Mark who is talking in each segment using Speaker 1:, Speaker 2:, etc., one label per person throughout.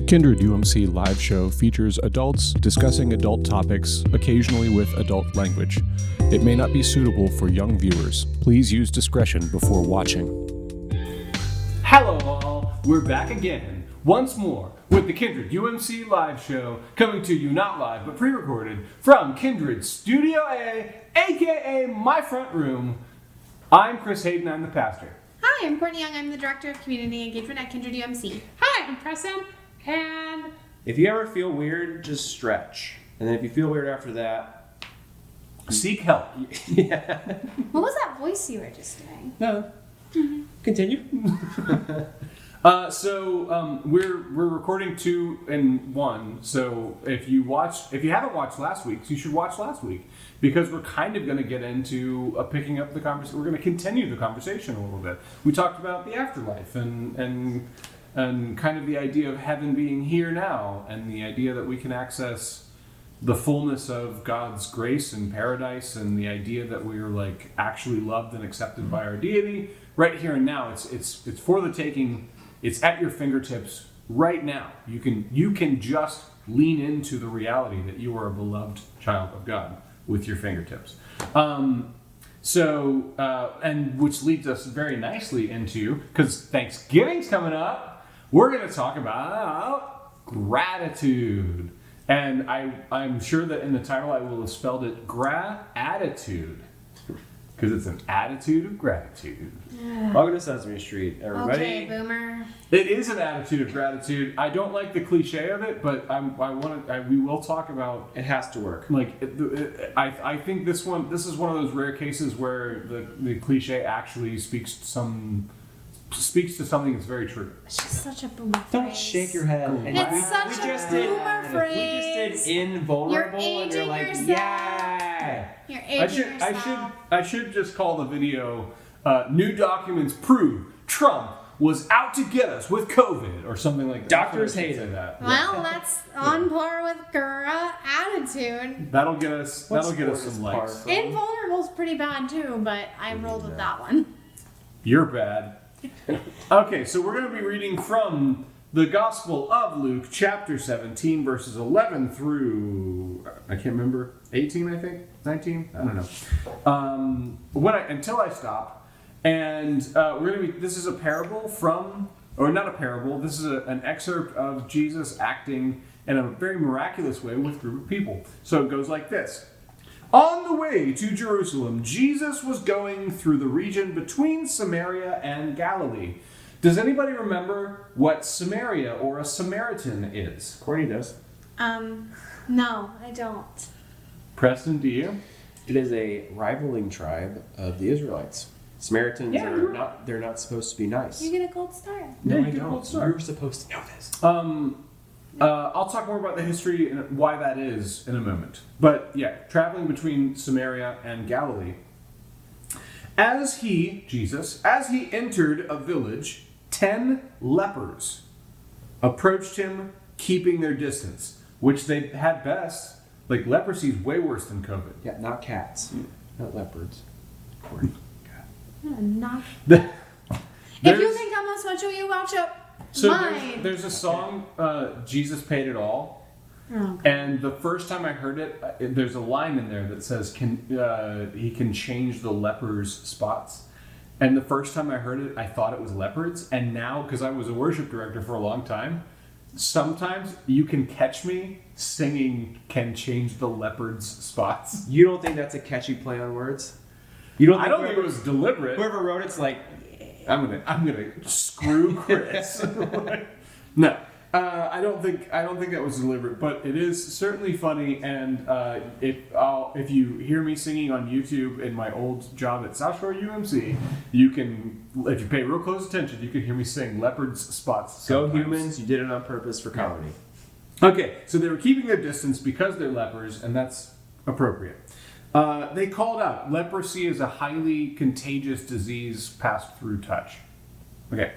Speaker 1: Kindred UMC live show features adults discussing adult topics, occasionally with adult language. It may not be suitable for young viewers. Please use discretion before watching.
Speaker 2: Hello all, we're back again, once more, with the Kindred UMC live show, coming to you not live, but pre-recorded, from Kindred Studio A, aka my front room. I'm Chris Hayden, I'm the pastor.
Speaker 3: Hi, I'm Courtney Young, I'm the Director of Community Engagement at Kindred UMC.
Speaker 4: Hi, I'm Preston, and
Speaker 5: if you ever feel weird, just stretch. And then if you feel weird after that,
Speaker 2: seek help.
Speaker 5: Yeah.
Speaker 3: What was that voice you were just doing?
Speaker 5: No. Continue.
Speaker 2: We're recording 2 in 1. So if you haven't watched last week's, you should watch last week, because we're kind of going to get into picking up the conversation. We're going to continue the conversation a little bit. We talked about the afterlife and kind of the idea of heaven being here now, and the idea that we can access the fullness of God's grace and paradise, and the idea that we are like actually loved and accepted by our deity right here and now. It's for the taking. It's at your fingertips right now. You can just lean into the reality that you are a beloved child of God with your fingertips. And which leads us very nicely into, because Thanksgiving's coming up, we're going to talk about gratitude. And I'm sure that in the title I will have spelled it GrAttitude, because it's an attitude of gratitude.
Speaker 5: Welcome to Sesame Street, everybody.
Speaker 3: Okay, boomer.
Speaker 2: It is an attitude of gratitude. I don't like the cliche of it, but we will talk about.
Speaker 5: It has to work.
Speaker 2: I think this is one of those rare cases where the cliche actually speaks to something that's very true.
Speaker 3: It's just such a boomer phrase.
Speaker 5: Don't shake your head.
Speaker 3: It's such a boomer phrase.
Speaker 5: We just did invulnerable,
Speaker 3: You're
Speaker 5: and you're like,
Speaker 3: aging
Speaker 5: yeah.
Speaker 3: You're aging yourself.
Speaker 2: I should just call the video "New Documents Prove Trump was out to get us with COVID" or something like that.
Speaker 5: Doctors hated
Speaker 2: that.
Speaker 3: Well, that's on par with GrAttitude.
Speaker 2: That'll get us some likes.
Speaker 3: Invulnerable's pretty bad too, but I rolled with that one.
Speaker 2: You're bad. Okay, so we're going to be reading from the Gospel of Luke, chapter 17, verses 11 through, I can't remember, 18, I think? 19? I don't know. Until I stop. And this is a parable not a parable, this is an excerpt of Jesus acting in a very miraculous way with a group of people. So it goes like this. On the way to Jerusalem, Jesus was going through the region between Samaria and Galilee. Does anybody remember what Samaria or a Samaritan is?
Speaker 5: Courtney does.
Speaker 3: No, I don't.
Speaker 2: Preston, do you?
Speaker 5: It is a rivaling tribe of the Israelites. Samaritans they're not supposed to be nice.
Speaker 3: You get a gold star.
Speaker 5: No,
Speaker 2: Yeah,
Speaker 5: I
Speaker 2: you get a gold
Speaker 5: don't.
Speaker 2: star.
Speaker 5: You're supposed to know this.
Speaker 2: I'll talk more about the history and why that is in a moment. But yeah, traveling between Samaria and Galilee. As he entered a village, 10 lepers approached him, keeping their distance, which they had best. Like, leprosy is way worse than COVID.
Speaker 5: Yeah, not cats. Not leopards.
Speaker 3: Not. If you think I'm a special, you watch up.
Speaker 2: So there's a song, Jesus Paid It All.
Speaker 3: Oh,
Speaker 2: and the first time I heard it, there's a line in there that says, he can change the lepers' spots. And the first time I heard it, I thought it was leopards. And now, because I was a worship director for a long time, sometimes you can catch me singing "Can Change the Leopard's Spots."
Speaker 5: You don't think that's a catchy play on words?
Speaker 2: I don't think it was deliberate.
Speaker 5: Whoever wrote it's like,
Speaker 2: I'm gonna screw Chris. No, I don't think that was deliberate, but it is certainly funny. And if you hear me singing on YouTube in my old job at South Shore UMC, you can, if you pay real close attention, you can hear me sing "Leopard's Spots." Sometimes.
Speaker 5: Go humans! You did it on purpose for comedy.
Speaker 2: Okay, so they were keeping their distance because they're lepers, and that's appropriate. They called out, leprosy is a highly contagious disease passed through touch. Okay.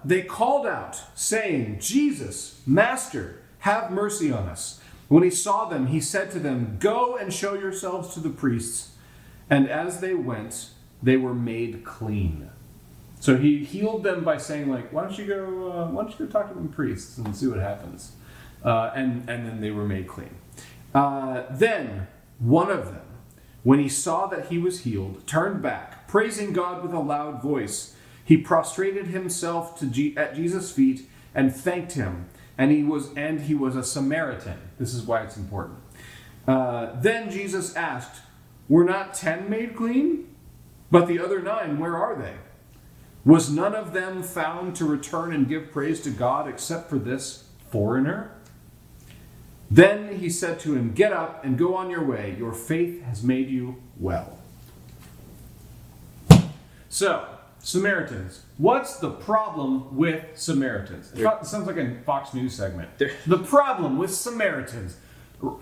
Speaker 2: They called out, saying, Jesus, Master, have mercy on us. When he saw them, he said to them, go and show yourselves to the priests. And as they went, they were made clean. So he healed them by saying, like, why don't you go talk to them priests and see what happens? And then they were made clean. Then one of them, when he saw that he was healed, turned back, praising God with a loud voice. He prostrated himself at Jesus' feet and thanked him. And he was a Samaritan. This is why it's important. Then Jesus asked, "Were not 10 made clean? But the other 9, where are they? Was none of them found to return and give praise to God except for this foreigner?" Then he said to him, "Get up and go on your way. Your faith has made you well." So, Samaritans. What's the problem with Samaritans? It sounds like a Fox News segment. The problem with Samaritans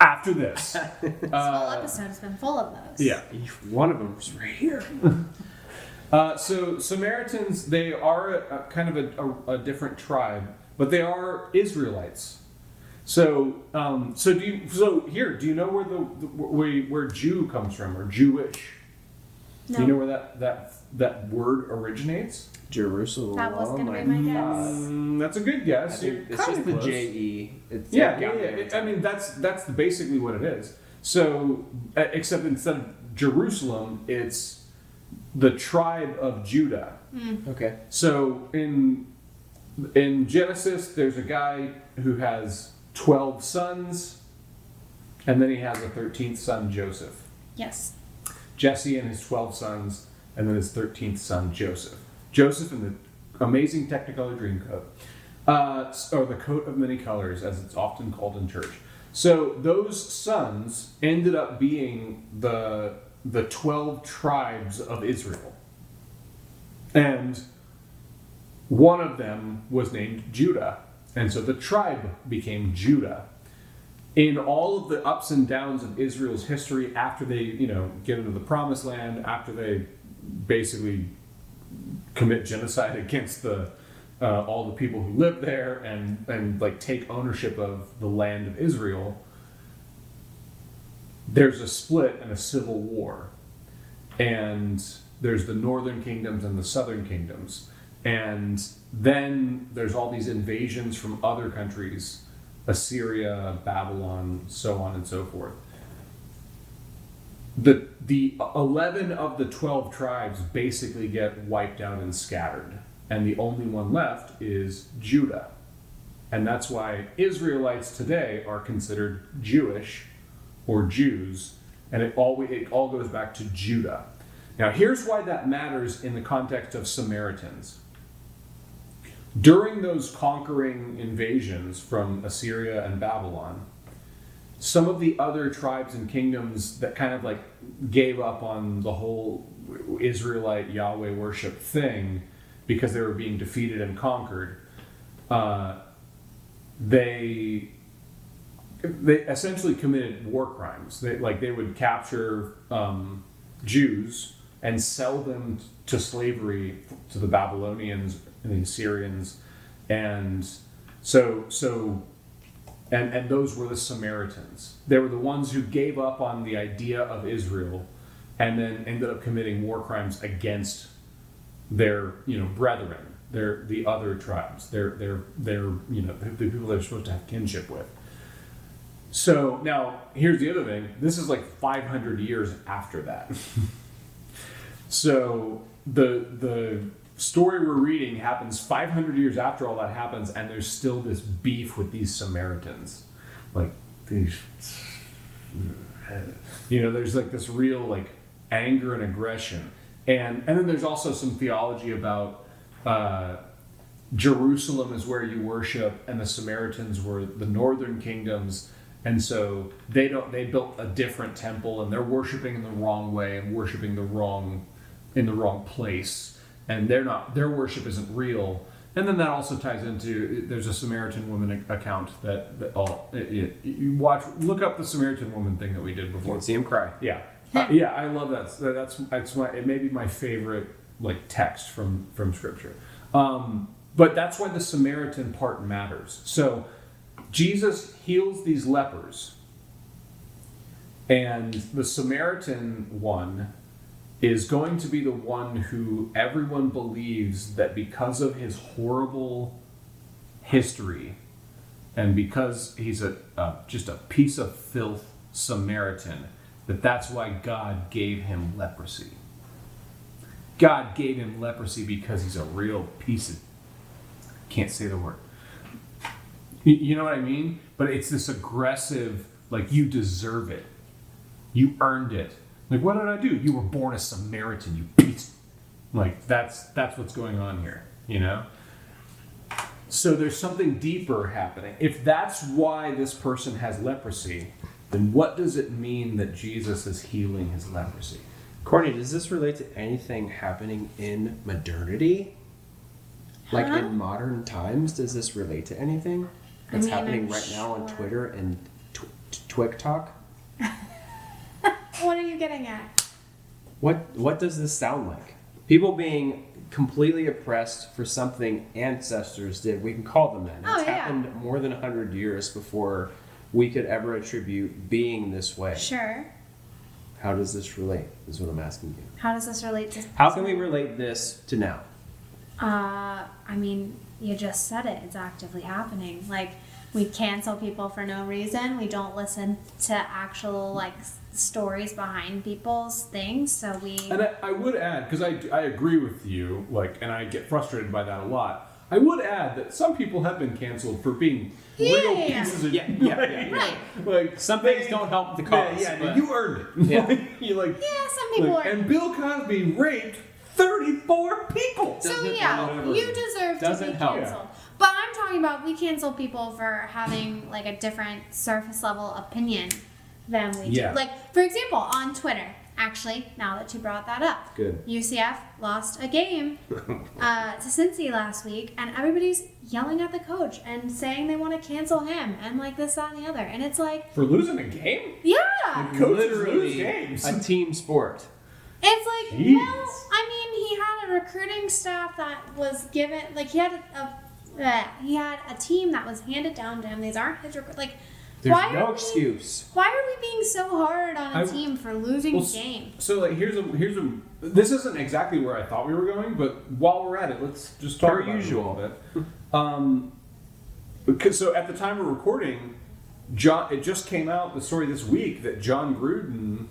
Speaker 2: after this.
Speaker 3: This whole episode's been full of those.
Speaker 2: Yeah.
Speaker 5: One of them was right here.
Speaker 2: So Samaritans, they are kind of a different tribe, but they are Israelites. So do you know where Jew comes from, or Jewish?
Speaker 3: No.
Speaker 2: Do you know where that word originates?
Speaker 5: Jerusalem.
Speaker 3: That was going to be my guess.
Speaker 2: That's a good guess. You're
Speaker 5: It's
Speaker 2: kind
Speaker 5: just
Speaker 2: of
Speaker 5: the
Speaker 2: close.
Speaker 5: J-E.
Speaker 2: Yeah. I mean, that's basically what it is. So, except instead of Jerusalem, it's the tribe of Judah.
Speaker 5: Okay.
Speaker 2: So in Genesis, there's a guy who has 12 sons, and then he has a 13th son, Joseph.
Speaker 3: Yes.
Speaker 2: Jesse and his 12 sons, and then his 13th son, Joseph. Joseph in the amazing Technicolor Dreamcoat, or the coat of many colors, as it's often called in church. So those sons ended up being the 12 tribes of Israel. And one of them was named Judah. And so the tribe became Judah. In all of the ups and downs of Israel's history, after they, get into the promised land, after they basically commit genocide against all the people who live there and like take ownership of the land of Israel, there's a split and a civil war. And there's the northern kingdoms and the southern kingdoms. And then there's all these invasions from other countries, Assyria, Babylon, so on and so forth. The 11 of the 12 tribes basically get wiped out and scattered. And the only one left is Judah. And that's why Israelites today are considered Jewish or Jews. And it all goes back to Judah. Now, here's why that matters in the context of Samaritans. During those conquering invasions from Assyria and Babylon, some of the other tribes and kingdoms that kind of like gave up on the whole Israelite Yahweh worship thing because they were being defeated and conquered, they essentially committed war crimes. They would capture Jews and sell them to slavery to the Babylonians and the Assyrians, and and those were the Samaritans. They were the ones who gave up on the idea of Israel, and then ended up committing war crimes against their brethren, the other tribes, their the people they're supposed to have kinship with. So now here's the other thing. This is like 500 years after that. So the story we're reading happens 500 years after all that happens, and there's still this beef with these Samaritans. Like, these, there's like this real like anger and aggression. And then there's also some theology about Jerusalem is where you worship, and the Samaritans were the northern kingdoms. And so they built a different temple, and they're worshiping in the wrong way and worshiping in the wrong place. And their worship isn't real. And then that also ties into, there's a Samaritan woman account look up the Samaritan woman thing that we did before.
Speaker 5: You can see him cry.
Speaker 2: Yeah. Yeah, I love that. It may be my favorite like text from Scripture. But that's why the Samaritan part matters. So Jesus heals these lepers, and the Samaritan one is going to be the one who everyone believes that because of his horrible history and because he's just a piece of filth Samaritan, that's why God gave him leprosy. God gave him leprosy because he's a real piece of... Can't say the word. You know what I mean? But it's this aggressive, like, you deserve it. You earned it. Like, what did I do? You were born a Samaritan, you piece. Like, that's what's going on here, you know? So there's something deeper happening. If that's why this person has leprosy, then what does it mean that Jesus is healing his leprosy?
Speaker 5: Courtney, does this relate to anything happening in modernity? Like in modern times, does this relate to anything that's happening right now on Twitter and TikTok?
Speaker 3: What are you getting at?
Speaker 5: What does this sound like? People being completely oppressed for something ancestors did. We can call them that. It's happened more than 100 years before we could ever attribute being this way.
Speaker 3: Sure.
Speaker 5: How does this relate, is what I'm asking you.
Speaker 3: How does this relate to...
Speaker 5: How can we relate this to now?
Speaker 3: I mean, you just said it. It's actively happening. Like, we cancel people for no reason. We don't listen to actual, like, stories behind people's things. So we...
Speaker 2: And I would add, because I agree with you, like, and I get frustrated by that a lot. I would add that some people have been canceled for being real pieces of...
Speaker 3: Right.
Speaker 2: Like,
Speaker 5: some things don't help the cause.
Speaker 2: Yeah, you earned it.
Speaker 5: Yeah.
Speaker 2: You're like,
Speaker 3: some people are...
Speaker 2: And Bill Cosby raped 34 people.
Speaker 3: So you deserve to be canceled.
Speaker 2: Yeah.
Speaker 3: But I'm talking about we cancel people for having like a different surface level opinion than we do. Like, for example, on Twitter, actually, now that you brought that up.
Speaker 5: Good.
Speaker 3: UCF lost a game to Cincy last week, and everybody's yelling at the coach and saying they want to cancel him and like this, that, and the other. And it's like...
Speaker 2: For losing a game?
Speaker 3: Yeah!
Speaker 2: Coaches lose games.
Speaker 5: A team sport.
Speaker 3: It's like,
Speaker 2: Jeez.
Speaker 3: well, I mean, he had a recruiting staff that was given, like, he had a team that was handed down to him. These aren't his like.
Speaker 5: There's no excuse.
Speaker 3: Why are we being so hard on a team for losing a game?
Speaker 2: So like, here's a. This isn't exactly where I thought we were going, but while we're at it, let's just talk about it a little bit. Because so at the time of recording, it just came out the story this week that John Gruden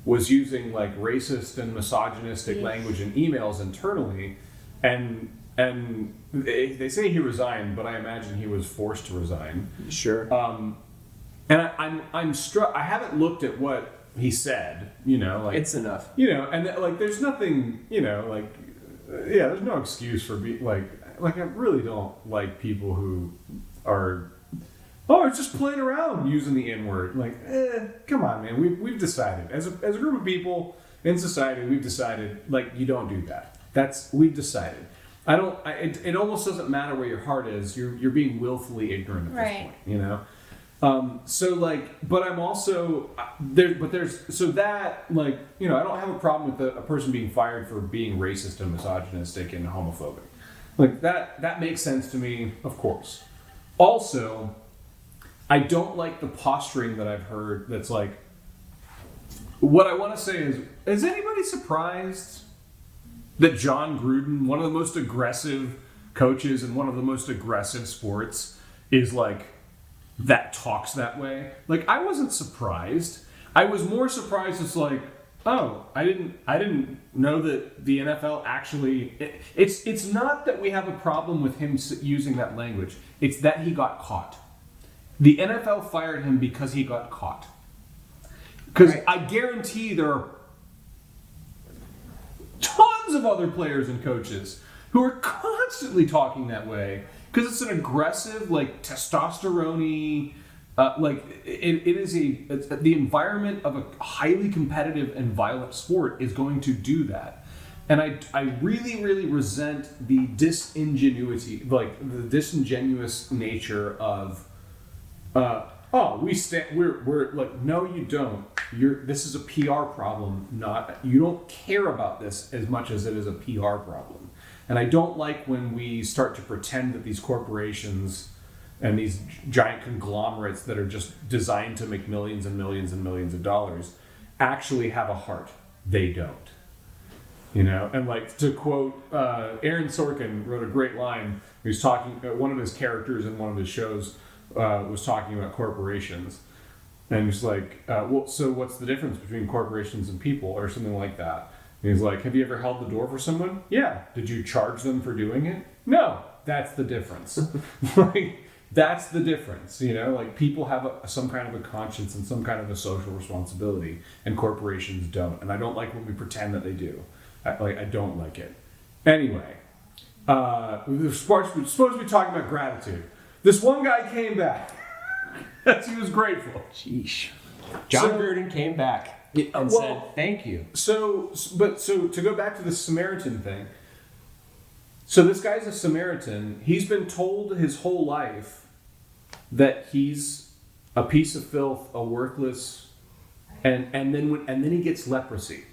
Speaker 2: was using like racist and misogynistic language in emails internally, and they say he resigned, but I imagine he was forced to resign.
Speaker 5: Sure.
Speaker 2: And I'm struck. I haven't looked at what he said. You know, like
Speaker 5: it's enough.
Speaker 2: You know, and like there's nothing. You know, like there's no excuse for being like I really don't like people who are. Oh, it's just playing around using the N-word. Like, come on, man. We've decided as a group of people in society, we've decided like you don't do that. We've decided. It almost doesn't matter where your heart is. You're being willfully ignorant at this point. You know. So like, but I'm also there. But there's so that like I don't have a problem with a person being fired for being racist and misogynistic and homophobic. Like that makes sense to me, of course. Also, I don't like the posturing that I've heard that's like, what I want to say is anybody surprised that John Gruden, one of the most aggressive coaches in one of the most aggressive sports, is like, that talks that way? Like, I wasn't surprised. I was more surprised it's like, oh, I didn't know that the NFL actually, it's not that we have a problem with him using that language. It's that he got caught. The NFL fired him because he got caught. Because I guarantee there are tons of other players and coaches who are constantly talking that way because it's an aggressive, like testosterone-y, it is the environment of a highly competitive and violent sport is going to do that. And I really, really resent the disingenuity, like the disingenuous nature of we're like, no, you don't. This is a PR problem, you don't care about this as much as it is a PR problem. And I don't like when we start to pretend that these corporations and these giant conglomerates that are just designed to make millions and millions and millions of dollars actually have a heart. They don't. And like to quote, Aaron Sorkin wrote a great line. He was talking, one of his characters in one of his shows was talking about corporations. And he's like, well, so what's the difference between corporations and people, or something like that? And he's like, have you ever held the door for someone? Yeah. Did you charge them for doing it? No. That's the difference. Like, that's the difference. Like people have some kind of a conscience and some kind of a social responsibility, and corporations don't. And I don't like when we pretend that they do. I don't like it. Anyway, we're supposed to be talking about gratitude. This one guy came back. He was grateful.
Speaker 5: Sheesh. John Gruden came back and said, thank you.
Speaker 2: So to go back to the Samaritan thing. So this guy's a Samaritan. He's been told his whole life that he's a piece of filth, a worthless, and then he gets leprosy,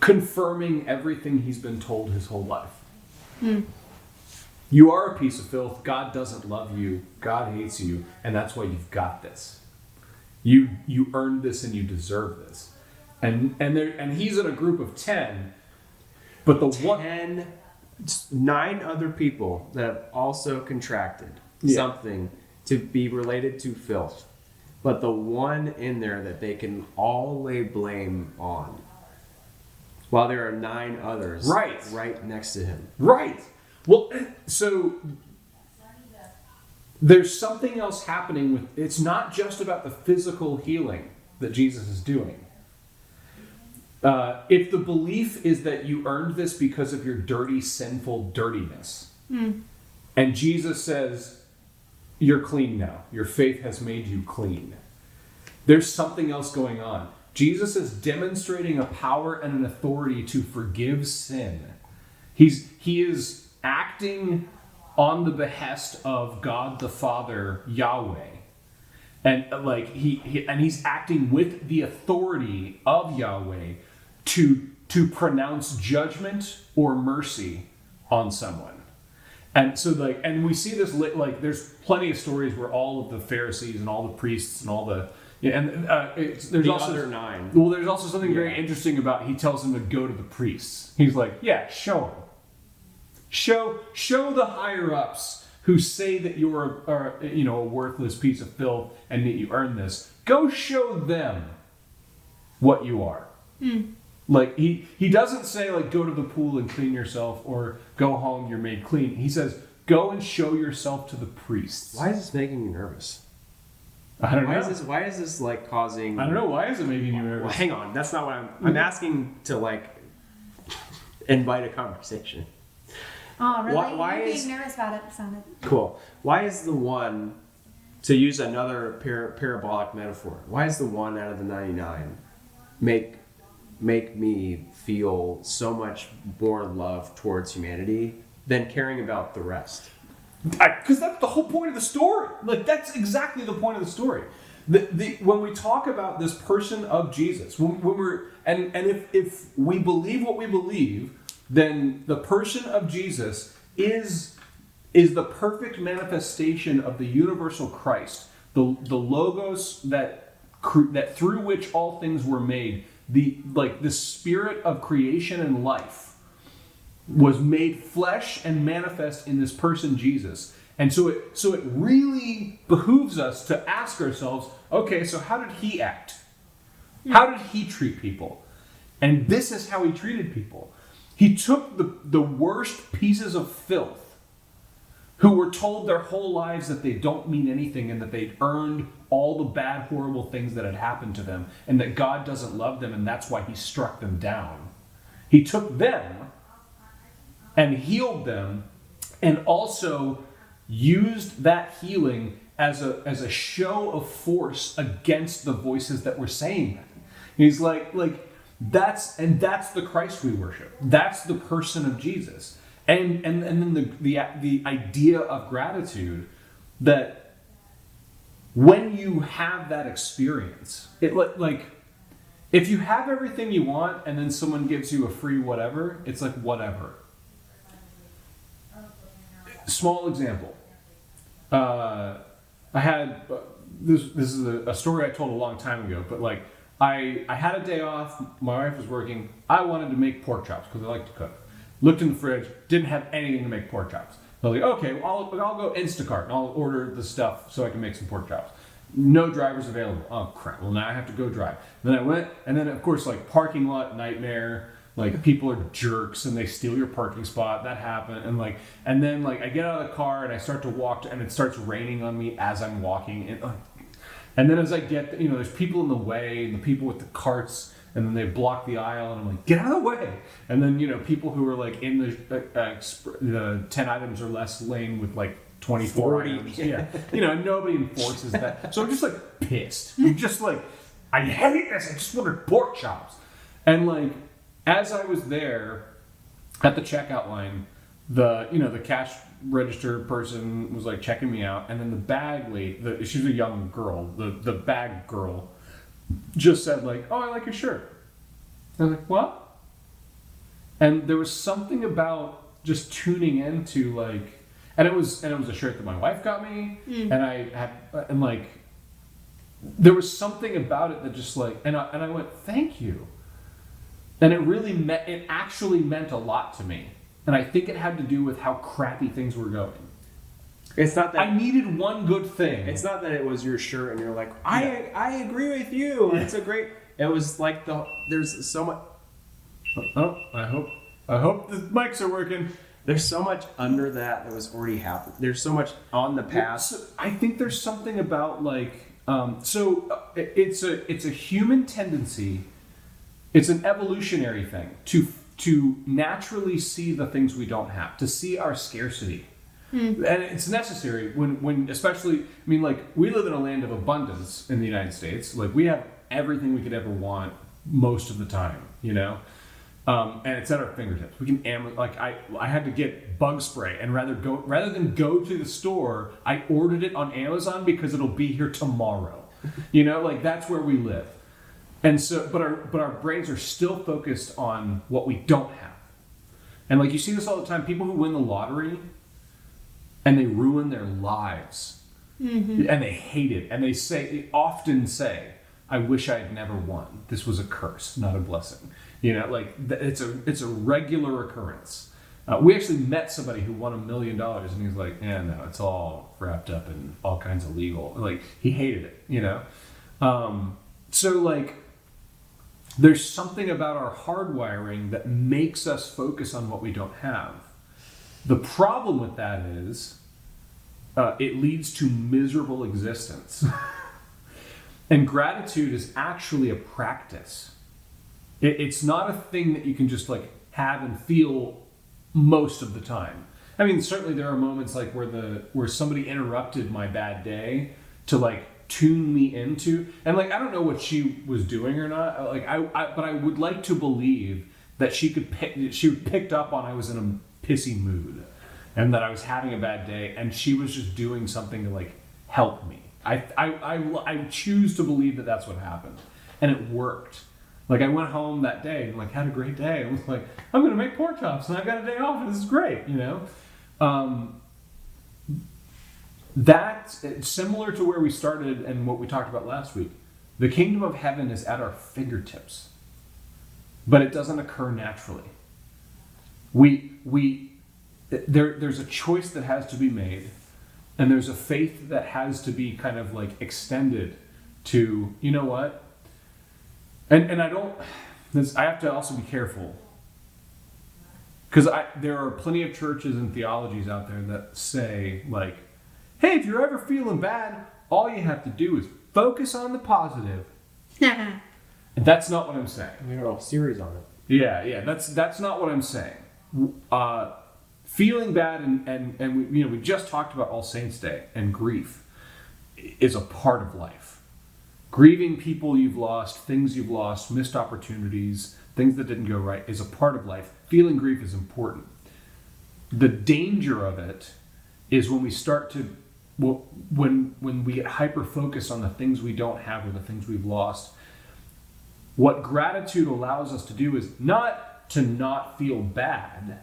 Speaker 2: confirming everything he's been told his whole life. You are a piece of filth. God doesn't love you. God hates you, and that's why you've got this. You earned this, and you deserve this. And he's in a group of 10, but the
Speaker 5: 9 other people that have also contracted something to be related to filth, but the one in there that they can all lay blame on, while there are 9 others right next to him.
Speaker 2: Right. Well, so there's something else happening with, it's not just about the physical healing that Jesus is doing. If the belief is that you earned this because of your dirty, sinful dirtiness, and Jesus says, you're clean now. Your faith has made you clean. There's something else going on. Jesus is demonstrating a power and an authority to forgive sin. He is acting on the behest of God the Father, Yahweh. And like he's acting with the authority of Yahweh to pronounce judgment or mercy on someone. And so and we see this there's plenty of stories where all of the Pharisees and all the priests and all the there's
Speaker 5: the
Speaker 2: also
Speaker 5: other 9.
Speaker 2: Well, there's also something very interesting about, he tells them to go to the priests. He's like, yeah, show them. Show the higher ups who say that you're a worthless piece of filth and that you earn this. Go show them what you are. Like he doesn't say like go to the pool and clean yourself, or go home, you're made clean. He says go and show yourself to the priests.
Speaker 5: Why is this making you nervous?
Speaker 2: I don't know.
Speaker 5: Why is this like causing?
Speaker 2: I don't know. Why is it making you nervous?
Speaker 5: Well, hang on. That's not what I'm asking to like invite a conversation.
Speaker 3: Oh, really?
Speaker 5: Why
Speaker 3: You're
Speaker 5: is
Speaker 3: being nervous about it, sounded.
Speaker 5: Cool. Why is the one, to use another parabolic metaphor, why is the one out of the 99 make me feel so much more love towards humanity than caring about the rest?
Speaker 2: Because that's the whole point of the story. Like, that's exactly the point of the story. When we talk about this person of Jesus, when we're if we believe what we believe, then the person of Jesus is the perfect manifestation of the universal Christ, the logos that through which all things were made. The spirit of creation and life was made flesh and manifest in this person Jesus. And so it really behooves us to ask ourselves, okay, so how did he act? How did he treat people? And this is how he treated people. He took the worst pieces of filth who were told their whole lives that they don't mean anything and that they'd earned all the bad, horrible things that had happened to them and that God doesn't love them and that's why he struck them down. He took them and healed them and also used that healing as a show of force against the voices that were saying that. He's like that's the Christ we worship. That's the person of Jesus. And then the idea of gratitude, that when you have that experience, if you have everything you want and then someone gives you a free whatever, it's like whatever. Small example. I had this is a story I told a long time ago, but I had a day off. My wife was working. I wanted to make pork chops because I like to cook. Looked in the fridge, didn't have anything to make pork chops. I was like, okay, well, I'll go Instacart and I'll order the stuff so I can make some pork chops. No drivers available. Oh crap! Well, now I have to go drive. Then I went, and then of course, like parking lot nightmare. Like people are jerks and they steal your parking spot. That happened, and then I get out of the car and I start to walk, and it starts raining on me as I'm walking, and then as I get, there's people in the way, and the people with the carts, and then they block the aisle, and I'm like, get out of the way. And then people who are like in the 10 items or less lane with like 24
Speaker 5: 40.
Speaker 2: items, and nobody enforces that. So I'm just like pissed. I'm just like, I hate this. I just wanted pork chops, and as I was there at the checkout line, the cash register person was like checking me out, and then the bag lady, she was a young girl, the bag girl, just said like, "Oh, I like your shirt." I was like, "What?" And there was something about just tuning into and it was a shirt that my wife got me, and I had, and there was something about it that just and I went, "Thank you." And it actually meant a lot to me. And I think it had to do with how crappy things were going.
Speaker 5: It's not that
Speaker 2: I needed one good thing.
Speaker 5: It's not that it was your shirt and you're like, I agree with you. It's a great. It was like there's so much.
Speaker 2: Oh, I hope the mics are working.
Speaker 5: There's so much under that was already happened. There's so much on the past.
Speaker 2: So I think there's something about it's a human tendency. It's an evolutionary thing to naturally see the things we don't have, to see our scarcity. And it's necessary when especially, we live in a land of abundance in the United States. We have everything we could ever want most of the time, and it's at our fingertips. We can I had to get bug spray, and rather than go to the store, I ordered it on Amazon because it'll be here tomorrow. That's where we live. And so, but our brains are still focused on what we don't have. And you see this all the time, people who win the lottery and they ruin their lives. And they hate it. And they often say, I wish I had never won. This was a curse, not a blessing. It's a regular occurrence. We actually met somebody who won $1 million, and he was like, yeah, no, it's all wrapped up in all kinds of legal. He hated it, So there's something about our hardwiring that makes us focus on what we don't have. The problem with that is it leads to miserable existence. And gratitude is actually a practice. It's not a thing that you can just have and feel most of the time. Certainly there are moments where somebody interrupted my bad day to tune me into, and I don't know what she was doing or not, but I would like to believe that she picked up on I was in a pissy mood and that I was having a bad day, and she was just doing something to help me. I choose to believe that that's what happened, and it worked. I went home that day and had a great day. I was like, I'm gonna make pork chops and I've got a day off and this is great, That's similar to where we started and what we talked about last week. The kingdom of heaven is at our fingertips, but it doesn't occur naturally. There's a choice that has to be made, and there's a faith that has to be kind of extended to, you know what? And I have to also be careful, because there are plenty of churches and theologies out there that say hey, if you're ever feeling bad, all you have to do is focus on the positive. And that's not what I'm saying.
Speaker 5: We got a whole series on it.
Speaker 2: Yeah, that's not what I'm saying. Feeling bad and we just talked about All Saints Day, and grief is a part of life. Grieving people you've lost, things you've lost, missed opportunities, things that didn't go right is a part of life. Feeling grief is important. The danger of it is when we start to when we get hyper-focused on the things we don't have or the things we've lost. What gratitude allows us to do is not to not feel bad,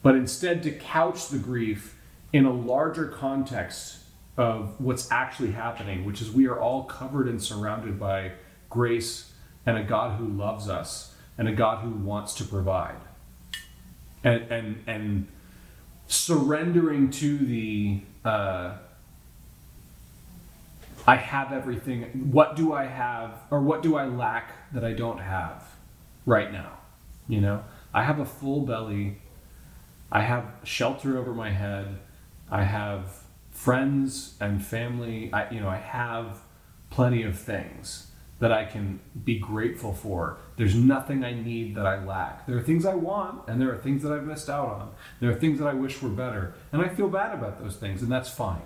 Speaker 2: but instead to couch the grief in a larger context of what's actually happening, which is we are all covered and surrounded by grace and a God who loves us and a God who wants to provide. And surrendering to the I have everything. What do I have, or what do I lack that I don't have right now? You know, I have a full belly. I have shelter over my head. I have friends and family. I have plenty of things that I can be grateful for. There's nothing I need that I lack. There are things I want, and there are things that I've missed out on. There are things that I wish were better, and I feel bad about those things, and that's fine.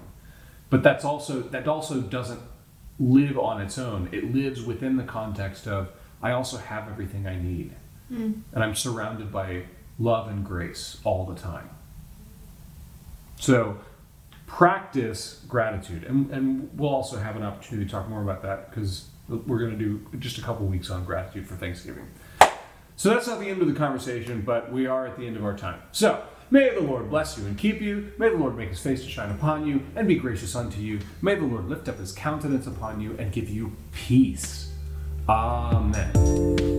Speaker 2: But that also doesn't live on its own. It lives within the context of, I also have everything I need. And I'm surrounded by love and grace all the time. So practice gratitude. And we'll also have an opportunity to talk more about that, because we're going to do just a couple weeks on gratitude for Thanksgiving. So that's not the end of the conversation, but we are at the end of our time. So may the Lord bless you and keep you. May the Lord make his face to shine upon you and be gracious unto you. May the Lord lift up his countenance upon you and give you peace. Amen.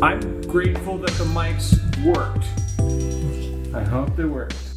Speaker 2: I'm grateful that the mics worked. I hope they worked.